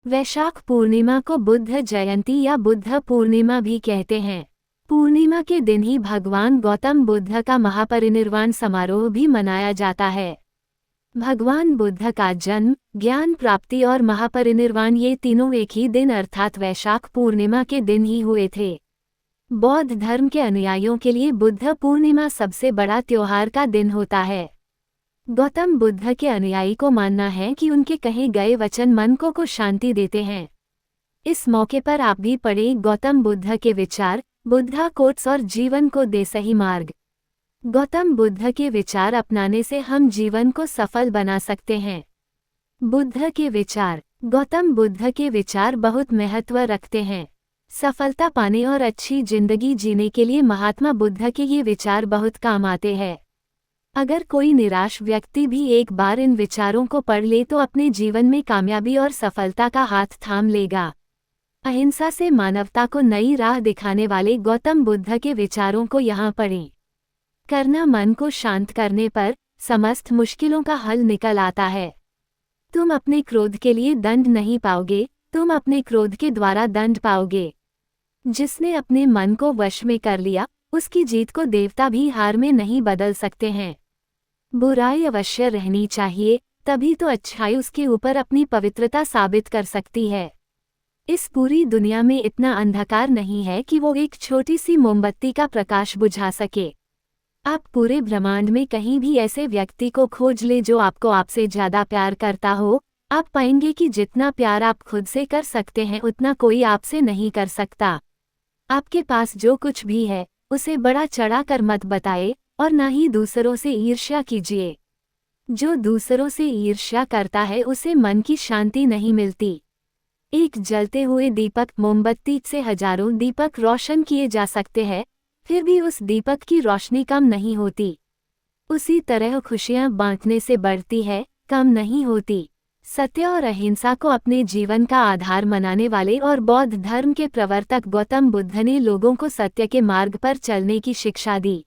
वैशाख पूर्णिमा को बुद्ध जयंती या बुद्ध पूर्णिमा भी कहते हैं। पूर्णिमा के दिन ही भगवान गौतम बुद्ध का महापरिनिर्वाण समारोह भी मनाया जाता है। भगवान बुद्ध का जन्म, ज्ञान प्राप्ति और महापरिनिर्वाण ये तीनों एक ही दिन अर्थात वैशाख पूर्णिमा के दिन ही हुए थे। बौद्ध धर्म के अनुयायियों के लिए बुद्ध पूर्णिमा सबसे बड़ा त्योहार का दिन होता है। गौतम बुद्ध के अनुयायी को मानना है कि उनके कहे गए वचन मन को शांति देते हैं। इस मौके पर आप भी पढ़ें गौतम बुद्ध के विचार, बुद्धा कोट्स और जीवन को दे सही मार्ग। गौतम बुद्ध के विचार अपनाने से हम जीवन को सफल बना सकते हैं। बुद्ध के विचार। गौतम बुद्ध के विचार बहुत महत्व रखते हैं। सफलता पाने और अच्छी जिंदगी जीने के लिए महात्मा बुद्ध के ये विचार बहुत काम आते हैं। अगर कोई निराश व्यक्ति भी एक बार इन विचारों को पढ़ ले तो अपने जीवन में कामयाबी और सफलता का हाथ थाम लेगा। अहिंसा से मानवता को नई राह दिखाने वाले गौतम बुद्ध के विचारों को यहाँ पढ़ें। करना मन को शांत करने पर समस्त मुश्किलों का हल निकल आता है। तुम अपने क्रोध के लिए दंड नहीं पाओगे, तुम अपने क्रोध के द्वारा दंड पाओगे। जिसने अपने मन को वश में कर लिया, उसकी जीत को देवता भी हार में नहीं बदल सकते हैं। बुराई अवश्य रहनी चाहिए, तभी तो अच्छाई उसके ऊपर अपनी पवित्रता साबित कर सकती है। इस पूरी दुनिया में इतना अंधकार नहीं है कि वो एक छोटी सी मोमबत्ती का प्रकाश बुझा सके। आप पूरे ब्रह्मांड में कहीं भी ऐसे व्यक्ति को खोज ले जो आपको आपसे ज्यादा प्यार करता हो, आप पाएंगे कि जितना प्यार आप खुद से कर सकते हैं उतना कोई आपसे नहीं कर सकता। आपके पास जो कुछ भी है उसे बड़ा चढ़ा कर मत बताए और न ही दूसरों से ईर्ष्या कीजिए। जो दूसरों से ईर्ष्या करता है उसे मन की शांति नहीं मिलती। एक जलते हुए दीपक मोमबत्ती से हजारों दीपक रोशन किए जा सकते हैं, फिर भी उस दीपक की रोशनी कम नहीं होती। उसी तरह खुशियां बांटने से बढ़ती है, कम नहीं होती। सत्य और अहिंसा को अपने जीवन का आधार मानने वाले और बौद्ध धर्म के प्रवर्तक गौतम बुद्ध ने लोगों को सत्य के मार्ग पर चलने की शिक्षा दी।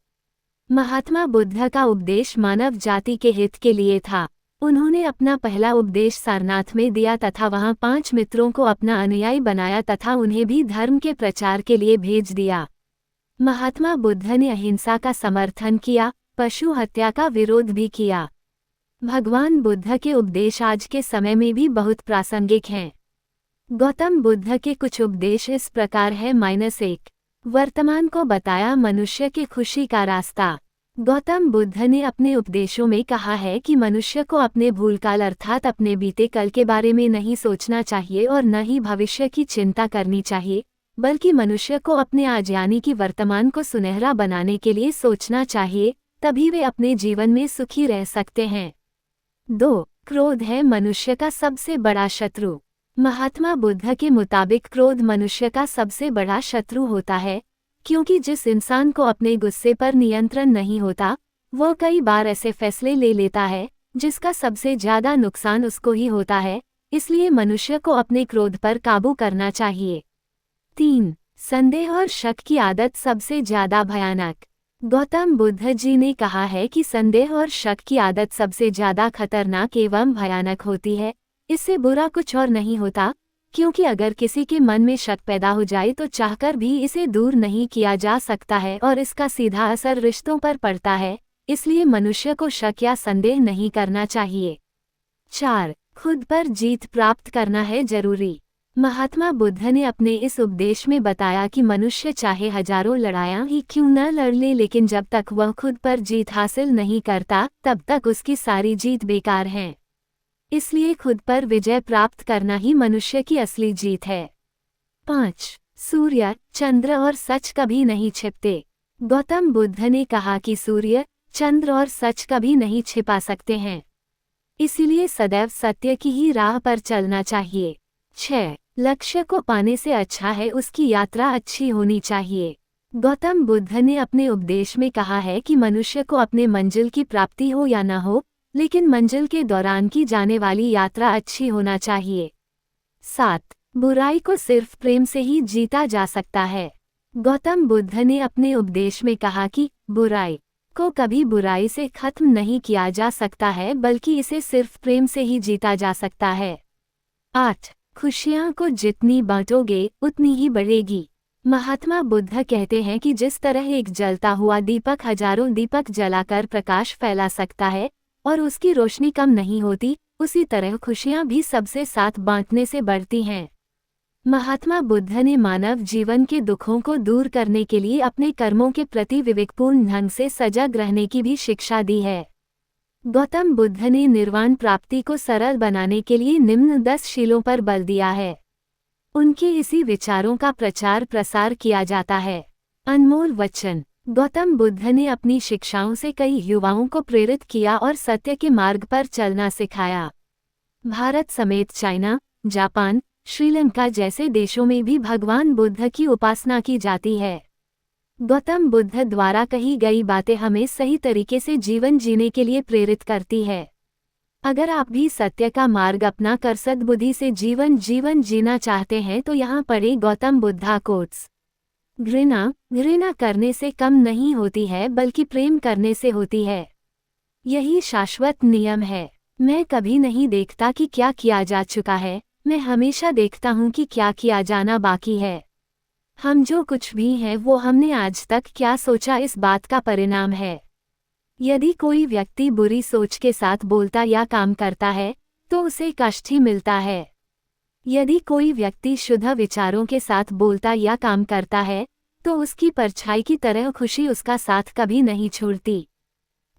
महात्मा बुद्ध का उपदेश मानव जाति के हित के लिए था। उन्होंने अपना पहला उपदेश सारनाथ में दिया तथा वहां 5 मित्रों को अपना अनुयायी बनाया तथा उन्हें भी धर्म के प्रचार के लिए भेज दिया। महात्मा बुद्ध ने अहिंसा का समर्थन किया, पशु हत्या का विरोध भी किया। भगवान बुद्ध के उपदेश आज के समय में भी बहुत प्रासंगिक हैं। गौतम बुद्ध के कुछ उपदेश इस प्रकार है। -1 वर्तमान को बताया मनुष्य की खुशी का रास्ता। गौतम बुद्ध ने अपने उपदेशों में कहा है कि मनुष्य को अपने भूलकाल अर्थात अपने बीते कल के बारे में नहीं सोचना चाहिए और न ही भविष्य की चिंता करनी चाहिए, बल्कि मनुष्य को अपने आज यानी कि वर्तमान को सुनहरा बनाने के लिए सोचना चाहिए, तभी वे अपने जीवन में सुखी रह सकते हैं। 2 क्रोध है मनुष्य का सबसे बड़ा शत्रु। महात्मा बुद्ध के मुताबिक क्रोध मनुष्य का सबसे बड़ा शत्रु होता है, क्योंकि जिस इंसान को अपने गुस्से पर नियंत्रण नहीं होता, वो कई बार ऐसे फैसले ले लेता है जिसका सबसे ज्यादा नुकसान उसको ही होता है। इसलिए मनुष्य को अपने क्रोध पर काबू करना चाहिए। 3 संदेह और शक की आदत सबसे ज्यादा भयानक। गौतम बुद्ध जी ने कहा है कि संदेह और शक की आदत सबसे ज्यादा खतरनाक एवं भयानक होती है। इससे बुरा कुछ और नहीं होता, क्योंकि अगर किसी के मन में शक पैदा हो जाए तो चाहकर भी इसे दूर नहीं किया जा सकता है और इसका सीधा असर रिश्तों पर पड़ता है। इसलिए मनुष्य को शक या संदेह नहीं करना चाहिए। 4 खुद पर जीत प्राप्त करना है जरूरी। महात्मा बुद्ध ने अपने इस उपदेश में बताया कि मनुष्य चाहे हजारों लड़ाइयाँ ही क्यों न लड़ ले, लेकिन जब तक वह खुद पर जीत हासिल नहीं करता तब तक उसकी सारी जीत बेकार है। इसलिए खुद पर विजय प्राप्त करना ही मनुष्य की असली जीत है। 5 सूर्य, चंद्र और सच कभी नहीं छिपते। गौतम बुद्ध ने कहा कि सूर्य, चंद्र और सच कभी नहीं छिपा सकते हैं, इसीलिए सदैव सत्य की ही राह पर चलना चाहिए। 6 लक्ष्य को पाने से अच्छा है उसकी यात्रा अच्छी होनी चाहिए। गौतम बुद्ध ने अपने उपदेश में कहा है कि मनुष्य को अपने मंजिल की प्राप्ति हो या न हो, लेकिन मंजिल के दौरान की जाने वाली यात्रा अच्छी होना चाहिए। 7 बुराई को सिर्फ प्रेम से ही जीता जा सकता है। गौतम बुद्ध ने अपने उपदेश में कहा कि बुराई को कभी बुराई से खत्म नहीं किया जा सकता है, बल्कि इसे सिर्फ प्रेम से ही जीता जा सकता है। 8 खुशियाँ को जितनी बांटोगे उतनी ही बढ़ेगी। महात्मा बुद्ध कहते हैं कि जिस तरह एक जलता हुआ दीपक हजारों दीपक जलाकर प्रकाश फैला सकता है और उसकी रोशनी कम नहीं होती, उसी तरह खुशियाँ भी सबसे साथ बांटने से बढ़ती हैं। महात्मा बुद्ध ने मानव जीवन के दुखों को दूर करने के लिए अपने कर्मों के प्रति विवेकपूर्ण ढंग से सजग रहने की भी शिक्षा दी है। गौतम बुद्ध ने निर्वाण प्राप्ति को सरल बनाने के लिए निम्न 10 शीलों पर बल दिया है। उनके इसी विचारों का प्रचार प्रसार किया जाता है। अनमोल वचन। गौतम बुद्ध ने अपनी शिक्षाओं से कई युवाओं को प्रेरित किया और सत्य के मार्ग पर चलना सिखाया। भारत समेत चाइना, जापान, श्रीलंका जैसे देशों में भी भगवान बुद्ध की उपासना की जाती है। गौतम बुद्ध द्वारा कही गई बातें हमें सही तरीके से जीवन जीने के लिए प्रेरित करती है। अगर आप भी सत्य का मार्ग अपना कर सद्बुद्धि से जीवन जीना चाहते हैं तो यहाँ पढ़े गौतम बुद्धा कोट्स। घृणा करने से कम नहीं होती है बल्कि प्रेम करने से होती है। यही शाश्वत नियम है। मैं कभी नहीं देखता कि क्या किया जा चुका है, मैं हमेशा देखता हूँ कि क्या किया जाना बाकी है। हम जो कुछ भी हैं वो हमने आज तक क्या सोचा इस बात का परिणाम है। यदि कोई व्यक्ति बुरी सोच के साथ बोलता या काम करता है तो उसे कष्ट ही मिलता है। यदि कोई व्यक्ति शुद्ध विचारों के साथ बोलता या काम करता है तो उसकी परछाई की तरह खुशी उसका साथ कभी नहीं छोड़ती।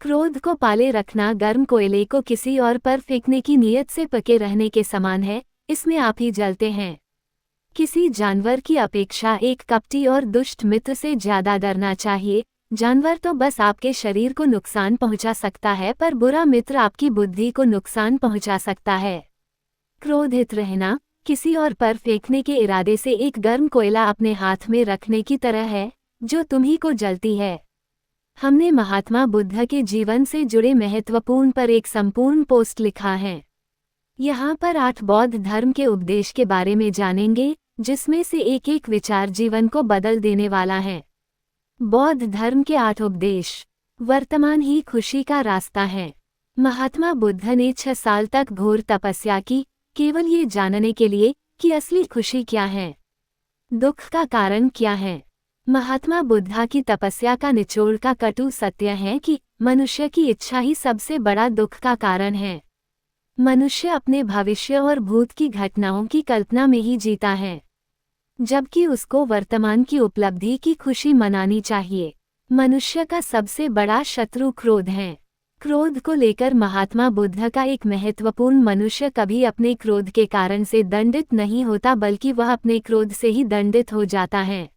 क्रोध को पाले रखना गर्म कोयले को किसी और पर फेंकने की नीयत से पके रहने के समान है, इसमें आप ही जलते हैं। किसी जानवर की अपेक्षा एक कपटी और दुष्ट मित्र से ज्यादा डरना चाहिए। जानवर तो बस आपके शरीर को नुकसान पहुंचा सकता है, पर बुरा मित्र आपकी बुद्धि को नुकसान पहुंचा सकता है। क्रोधित रहना किसी और पर फेंकने के इरादे से एक गर्म कोयला अपने हाथ में रखने की तरह है जो तुम्ही को जलती है। हमने महात्मा बुद्ध के जीवन से जुड़े महत्वपूर्ण पर एक संपूर्ण पोस्ट लिखा है। यहाँ पर 8 बौद्ध धर्म के उपदेश के बारे में जानेंगे, जिसमें से एक एक विचार जीवन को बदल देने वाला है। बौद्ध धर्म के 8 उपदेश। वर्तमान ही खुशी का रास्ता है। महात्मा बुद्ध ने 6 साल तक घोर तपस्या की, केवल ये जानने के लिए कि असली खुशी क्या है, दुख का कारण क्या है। महात्मा बुद्धा की तपस्या का निचोड़ का कटु सत्य है कि मनुष्य की इच्छा ही सबसे बड़ा दुख का कारण है। मनुष्य अपने भविष्य और भूत की घटनाओं की कल्पना में ही जीता है, जबकि उसको वर्तमान की उपलब्धि की खुशी मनानी चाहिए। मनुष्य का सबसे बड़ा शत्रु क्रोध है। क्रोध को लेकर महात्मा बुद्ध का एक महत्वपूर्ण मनुष्य कभी अपने क्रोध के कारण से दंडित नहीं होता, बल्कि वह अपने क्रोध से ही दंडित हो जाता है।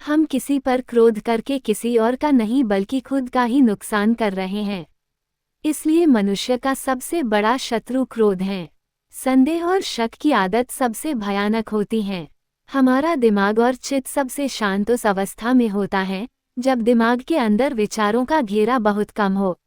हम किसी पर क्रोध करके किसी और का नहीं बल्कि खुद का ही नुकसान कर रहे हैं। इसलिए मनुष्य का सबसे बड़ा शत्रु क्रोध है। संदेह और शक की आदत सबसे भयानक होती है। हमारा दिमाग और चित्त सबसे शांत उस अवस्था में होता है जब दिमाग के अंदर विचारों का घेरा बहुत कम हो।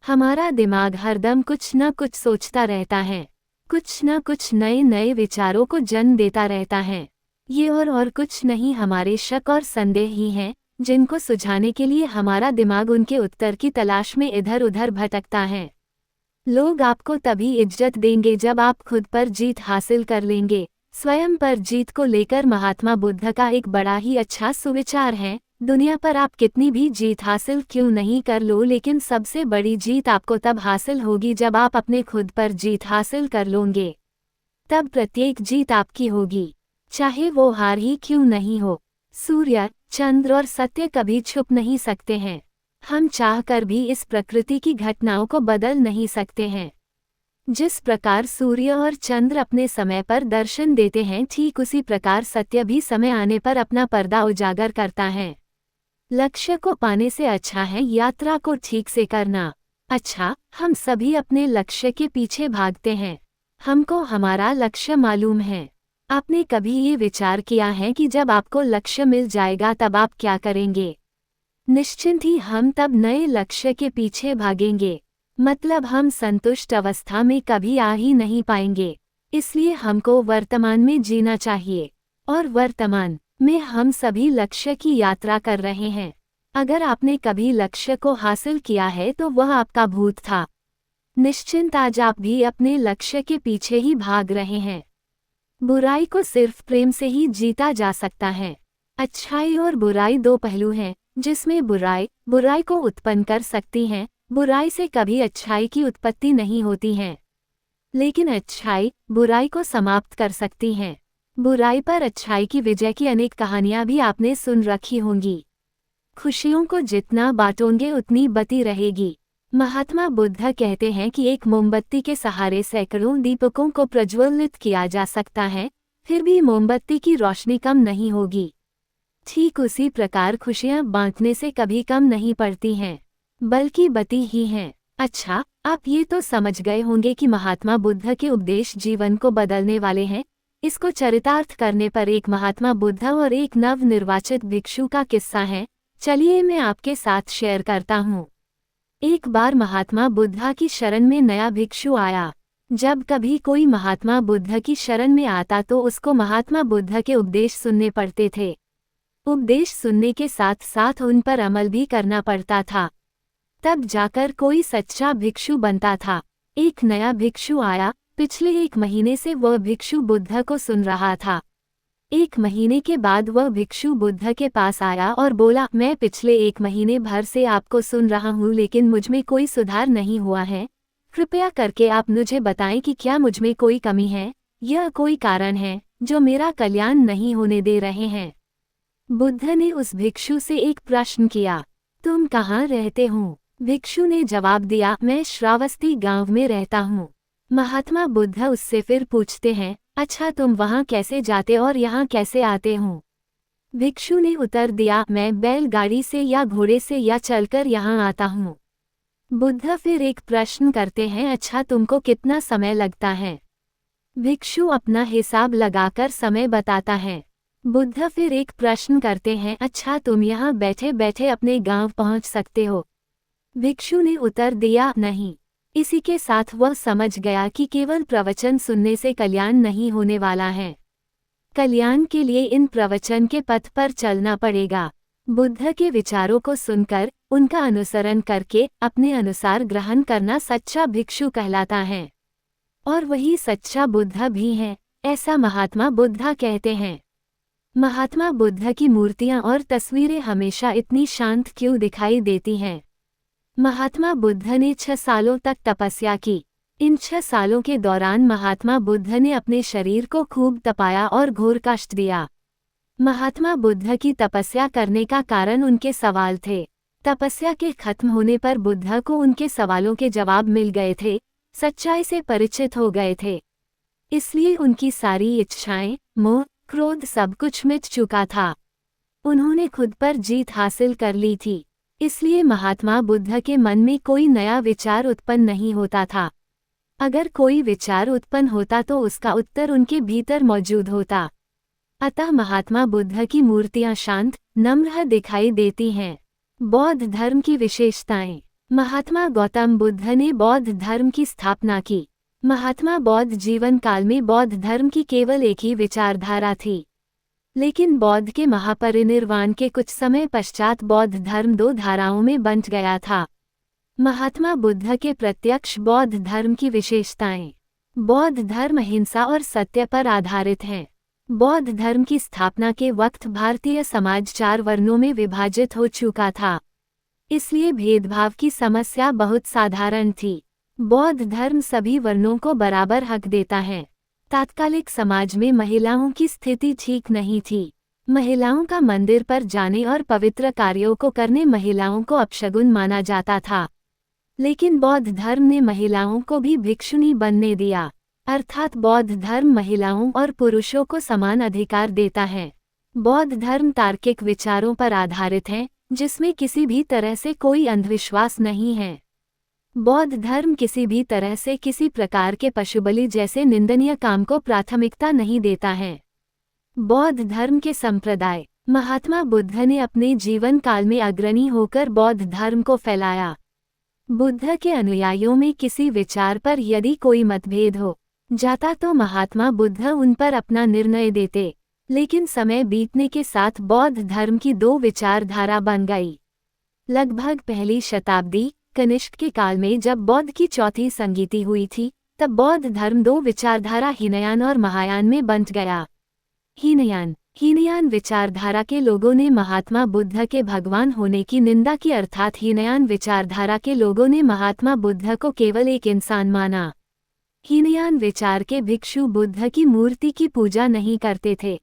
हमारा दिमाग हरदम कुछ न कुछ सोचता रहता है, कुछ न कुछ नए नए विचारों को जन्म देता रहता है। ये और कुछ नहीं, हमारे शक और संदेह ही हैं जिनको सुझाने के लिए हमारा दिमाग उनके उत्तर की तलाश में इधर उधर भटकता है। लोग आपको तभी इज्जत देंगे जब आप खुद पर जीत हासिल कर लेंगे। स्वयं पर जीत को लेकर महात्मा बुद्ध का एक बड़ा ही अच्छा सुविचार है। दुनिया पर आप कितनी भी जीत हासिल क्यों नहीं कर लो, लेकिन सबसे बड़ी जीत आपको तब हासिल होगी जब आप अपने खुद पर जीत हासिल कर लोगे। तब प्रत्येक जीत आपकी होगी, चाहे वो हार ही क्यों नहीं हो। सूर्य, चंद्र और सत्य कभी छुप नहीं सकते हैं। हम चाहकर भी इस प्रकृति की घटनाओं को बदल नहीं सकते हैं। जिस प्रकार सूर्य और चंद्र अपने समय पर दर्शन देते हैं, ठीक उसी प्रकार सत्य भी समय आने पर अपना पर्दा उजागर करता है। लक्ष्य को पाने से अच्छा है यात्रा को ठीक से करना। अच्छा, हम सभी अपने लक्ष्य के पीछे भागते हैं। हमको हमारा लक्ष्य मालूम है। आपने कभी ये विचार किया है कि जब आपको लक्ष्य मिल जाएगा तब आप क्या करेंगे? निश्चिंत ही हम तब नए लक्ष्य के पीछे भागेंगे। मतलब हम संतुष्ट अवस्था में कभी आ ही नहीं पाएंगे। इसलिए हमको वर्तमान में जीना चाहिए, और वर्तमान में हम सभी लक्ष्य की यात्रा कर रहे हैं। अगर आपने कभी लक्ष्य को हासिल किया है तो वह आपका भूत था। निश्चिंत आज आप भी अपने लक्ष्य के पीछे ही भाग रहे हैं। बुराई को सिर्फ प्रेम से ही जीता जा सकता है। अच्छाई और बुराई दो पहलू हैं, जिसमें बुराई को उत्पन्न कर सकती है। बुराई से कभी अच्छाई की उत्पत्ति नहीं होती है, लेकिन अच्छाई बुराई को समाप्त कर सकती है। बुराई पर अच्छाई की विजय की अनेक कहानियां भी आपने सुन रखी होंगी। खुशियों को जितना बांटोगे उतनी बती रहेगी। महात्मा बुद्ध कहते हैं कि एक मोमबत्ती के सहारे सैकड़ों दीपकों को प्रज्वलित किया जा सकता है, फिर भी मोमबत्ती की रोशनी कम नहीं होगी। ठीक उसी प्रकार खुशियां बांटने से कभी कम नहीं पड़ती हैं, बल्कि बती ही हैं। अच्छा, आप ये तो समझ गए होंगे कि महात्मा बुद्ध के उपदेश जीवन को बदलने वाले हैं। इसको चरितार्थ करने पर एक महात्मा बुद्ध और एक नव निर्वाचित भिक्षु का किस्सा है। चलिए मैं आपके साथ शेयर करता हूँ। एक बार महात्मा बुद्ध की शरण में नया भिक्षु आया। जब कभी कोई महात्मा बुद्ध की शरण में आता तो उसको महात्मा बुद्ध के उपदेश सुनने पड़ते थे। उपदेश सुनने के साथ साथ उन पर अमल भी करना पड़ता था, तब जाकर कोई सच्चा भिक्षु बनता था। एक नया भिक्षु आया। पिछले 1 महीने से वह भिक्षु बुद्ध को सुन रहा था। 1 महीने के बाद वह भिक्षु बुद्ध के पास आया और बोला, मैं पिछले 1 महीने भर से आपको सुन रहा हूँ, लेकिन मुझमें कोई सुधार नहीं हुआ है। कृपया करके आप मुझे बताएं कि क्या मुझमें कोई कमी है, यह कोई कारण है जो मेरा कल्याण नहीं होने दे रहे हैं। बुद्ध ने उस भिक्षु से एक प्रश्न किया, तुम कहाँ रहते हो? भिक्षु ने जवाब दिया, मैं श्रावस्ती गांव में रहता हूँ। महात्मा बुद्ध उससे फिर पूछते हैं, अच्छा तुम वहाँ कैसे जाते और यहाँ कैसे आते हो? भिक्षु ने उत्तर दिया, मैं बैलगाड़ी से या घोड़े से या चलकर यहाँ आता हूँ। बुद्ध फिर एक प्रश्न करते हैं, अच्छा तुमको कितना समय लगता है? भिक्षु अपना हिसाब लगाकर समय बताता है। बुद्ध फिर एक प्रश्न करते हैं, अच्छा तुम यहाँ बैठे बैठे अपने गांव पहुँच सकते हो? भिक्षु ने उत्तर दिया, नहीं। इसी के साथ वह समझ गया कि केवल प्रवचन सुनने से कल्याण नहीं होने वाला है। कल्याण के लिए इन प्रवचन के पथ पर चलना पड़ेगा। बुद्ध के विचारों को सुनकर उनका अनुसरण करके अपने अनुसार ग्रहण करना सच्चा भिक्षु कहलाता है, और वही सच्चा बुद्ध भी है, ऐसा महात्मा बुद्ध कहते हैं। महात्मा बुद्ध की मूर्तियां और तस्वीरें हमेशा इतनी शांत क्यों दिखाई देती हैं? महात्मा बुद्ध ने 6 सालों तक तपस्या की। इन 6 सालों के दौरान महात्मा बुद्ध ने अपने शरीर को खूब तपाया और घोर कष्ट दिया। महात्मा बुद्ध की तपस्या करने का कारण उनके सवाल थे। तपस्या के खत्म होने पर बुद्ध को उनके सवालों के जवाब मिल गए थे, सच्चाई से परिचित हो गए थे। इसलिए उनकी सारी इच्छाएं, मोह, क्रोध सब कुछ मिट चुका था। उन्होंने खुद पर जीत हासिल कर ली थी। इसलिए महात्मा बुद्ध के मन में कोई नया विचार उत्पन्न नहीं होता था। अगर कोई विचार उत्पन्न होता तो उसका उत्तर उनके भीतर मौजूद होता। अतः महात्मा बुद्ध की मूर्तियां शांत, नम्र दिखाई देती हैं। बौद्ध धर्म की विशेषताएं। महात्मा गौतम बुद्ध ने बौद्ध धर्म की स्थापना की। महात्मा बौद्ध जीवन काल में बौद्ध धर्म की केवल एक ही विचारधारा थी, लेकिन बौद्ध के महापरिनिर्वाण के कुछ समय पश्चात बौद्ध धर्म 2 धाराओं में बंट गया था। महात्मा बुद्ध के प्रत्यक्ष बौद्ध धर्म की विशेषताएं। बौद्ध धर्म अहिंसा और सत्य पर आधारित है। बौद्ध धर्म की स्थापना के वक्त भारतीय समाज 4 वर्णों में विभाजित हो चुका था, इसलिए भेदभाव की समस्या बहुत साधारण थी। बौद्ध धर्म सभी वर्णों को बराबर हक देता है। तात्कालिक समाज में महिलाओं की स्थिति ठीक नहीं थी। महिलाओं का मंदिर पर जाने और पवित्र कार्यों को करने महिलाओं को अपशगुन माना जाता था, लेकिन बौद्ध धर्म ने महिलाओं को भी भिक्षुणी बनने दिया। अर्थात बौद्ध धर्म महिलाओं और पुरुषों को समान अधिकार देता है। बौद्ध धर्म तार्किक विचारों पर आधारित है, जिसमें किसी भी तरह से कोई अंधविश्वास नहीं है। बौद्ध धर्म किसी भी तरह से किसी प्रकार के पशुबलि जैसे निंदनीय काम को प्राथमिकता नहीं देता है। बौद्ध धर्म के संप्रदाय। महात्मा बुद्ध ने अपने जीवन काल में अग्रणी होकर बौद्ध धर्म को फैलाया। बुद्ध के अनुयायियों में किसी विचार पर यदि कोई मतभेद हो जाता तो महात्मा बुद्ध उन पर अपना निर्णय देते, लेकिन समय बीतने के साथ बौद्ध धर्म की 2 विचारधारा बन गई। लगभग पहली शताब्दी कनिष्क के काल में जब बौद्ध की 4थी संगीति हुई थी, तब बौद्ध धर्म दो विचारधारा हीनयान और महायान में बंट गया। हीनयान विचारधारा के लोगों ने महात्मा बुद्ध के भगवान होने की निंदा की, अर्थात हीनयान विचारधारा के लोगों ने महात्मा बुद्ध को केवल एक इंसान माना। हीनयान विचार के भिक्षु बुद्ध की मूर्ति की पूजा नहीं करते थे,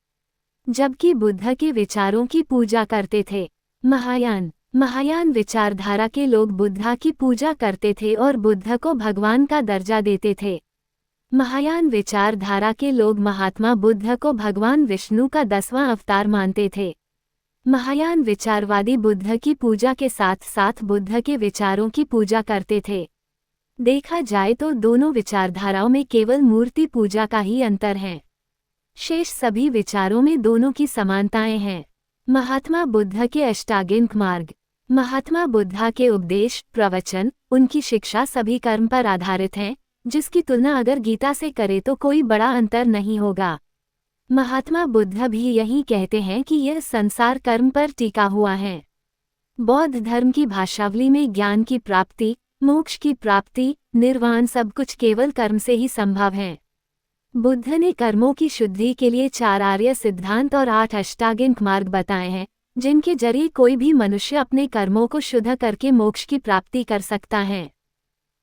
जबकि बुद्ध के विचारों की पूजा करते थे। महायान विचारधारा के लोग बुद्ध की पूजा करते थे और बुद्ध को भगवान का दर्जा देते थे। महायान विचारधारा के लोग महात्मा बुद्ध को भगवान विष्णु का 10वां अवतार मानते थे। महायान विचारवादी बुद्ध की पूजा के साथ साथ बुद्ध के विचारों की पूजा करते थे। देखा जाए तो दोनों विचारधाराओं में केवल मूर्ति पूजा का ही अंतर है, शेष सभी विचारों में दोनों की समानताएं हैं। महात्मा बुद्ध के अष्टांगिक मार्ग। महात्मा बुद्ध के उपदेश, प्रवचन, उनकी शिक्षा सभी कर्म पर आधारित हैं, जिसकी तुलना अगर गीता से करें तो कोई बड़ा अंतर नहीं होगा। महात्मा बुद्ध भी यही कहते हैं कि यह संसार कर्म पर टिका हुआ है। बौद्ध धर्म की भाषावली में ज्ञान की प्राप्ति, मोक्ष की प्राप्ति, निर्वाण सब कुछ केवल कर्म से ही संभव है। बुद्ध ने कर्मों की शुद्धि के लिए 4 आर्य सिद्धांत और 8 अष्टांगिक मार्ग बताए हैं, जिनके जरिए कोई भी मनुष्य अपने कर्मों को शुद्ध करके मोक्ष की प्राप्ति कर सकता है।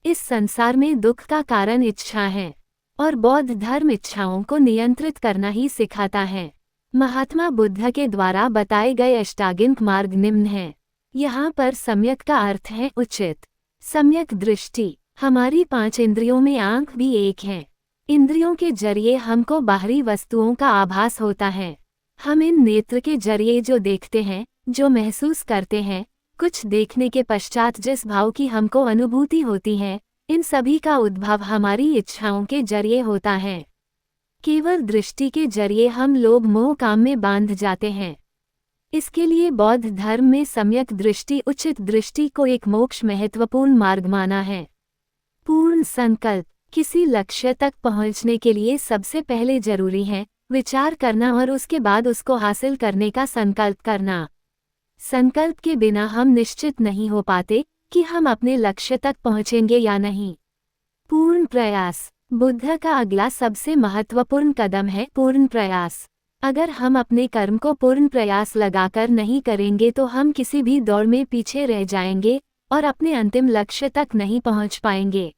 इस संसार में दुख का कारण इच्छा है और बौद्ध धर्म इच्छाओं को नियंत्रित करना ही सिखाता है। महात्मा बुद्ध के द्वारा बताए गए अष्टांगिक मार्ग निम्न हैं। यहाँ पर सम्यक का अर्थ है उचित। सम्यक दृष्टि। हमारी 5 इंद्रियों में आँख भी एक है। इंद्रियों के जरिए हमको बाहरी वस्तुओं का आभास होता है। हम इन नेत्र के जरिए जो देखते हैं, जो महसूस करते हैं, कुछ देखने के पश्चात जिस भाव की हमको अनुभूति होती है, इन सभी का उद्भव हमारी इच्छाओं के जरिए होता है। केवल दृष्टि के जरिए हम लोभ मोह काम में बांध जाते हैं। इसके लिए बौद्ध धर्म में सम्यक दृष्टि, उचित दृष्टि को एक मोक्ष महत्वपूर्ण मार्ग माना है। पूर्ण संकल्प। किसी लक्ष्य तक पहुंचने के लिए सबसे पहले जरूरी है विचार करना और उसके बाद उसको हासिल करने का संकल्प करना। संकल्प के बिना हम निश्चित नहीं हो पाते कि हम अपने लक्ष्य तक पहुंचेंगे या नहीं। पूर्ण प्रयास। बुद्ध का अगला सबसे महत्वपूर्ण कदम है पूर्ण प्रयास। अगर हम अपने कर्म को पूर्ण प्रयास लगाकर नहीं करेंगे तो हम किसी भी दौड़ में पीछे रह जाएंगे और अपने अंतिम लक्ष्य तक नहीं पहुंच पाएंगे।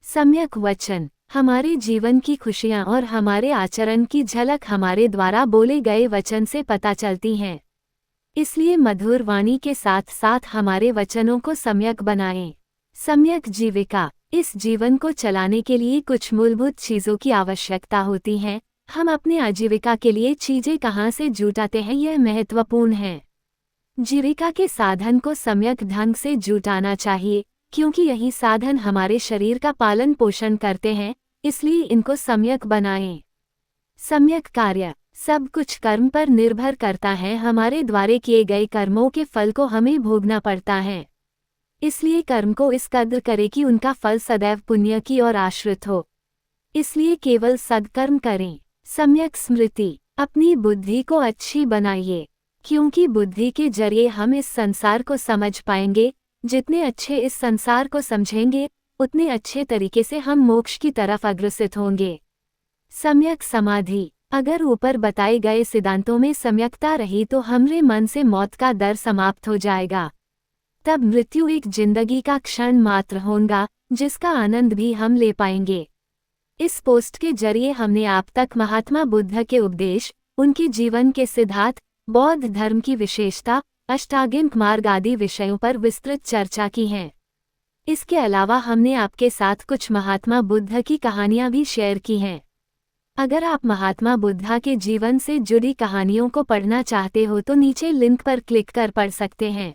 सम्यक वचन। हमारे जीवन की खुशियां और हमारे आचरण की झलक हमारे द्वारा बोले गए वचन से पता चलती हैं। इसलिए मधुर वाणी के साथ साथ हमारे वचनों को सम्यक बनाएं। सम्यक जीविका। इस जीवन को चलाने के लिए कुछ मूलभूत चीज़ों की आवश्यकता होती है। हम अपने आजीविका के लिए चीज़ें कहाँ से जुटाते हैं, यह महत्वपूर्ण है। जीविका के साधन को सम्यक ढंग से जुटाना चाहिए, क्योंकि यही साधन हमारे शरीर का पालन पोषण करते हैं, इसलिए इनको सम्यक बनाएं। सम्यक कार्य। सब कुछ कर्म पर निर्भर करता है। हमारे द्वारा किए गए कर्मों के फल को हमें भोगना पड़ता है। इसलिए कर्म को इस कद्र करें कि उनका फल सदैव पुण्य की ओर आश्रित हो। इसलिए केवल सद्कर्म करें। सम्यक स्मृति। अपनी बुद्धि को अच्छी बनाइए, क्योंकि बुद्धि के जरिए हम इस संसार को समझ पाएंगे। जितने अच्छे इस संसार को समझेंगे, उतने अच्छे तरीके से हम मोक्ष की तरफ अग्रसित होंगे। सम्यक समाधि। अगर ऊपर बताए गए सिद्धांतों में सम्यकता रही तो हमारे मन से मौत का डर समाप्त हो जाएगा। तब मृत्यु एक जिंदगी का क्षण मात्र होगा, जिसका आनंद भी हम ले पाएंगे। इस पोस्ट के जरिए हमने आप तक महात्मा बुद्ध के उपदेश, उनके जीवन के सिद्धांत, बौद्ध धर्म की विशेषता, अष्टांगिक मार्ग आदि विषयों पर विस्तृत चर्चा की है। इसके अलावा हमने आपके साथ कुछ महात्मा बुद्ध की कहानियां भी शेयर की हैं। अगर आप महात्मा बुद्ध के जीवन से जुड़ी कहानियों को पढ़ना चाहते हो तो नीचे लिंक पर क्लिक कर पढ़ सकते हैं।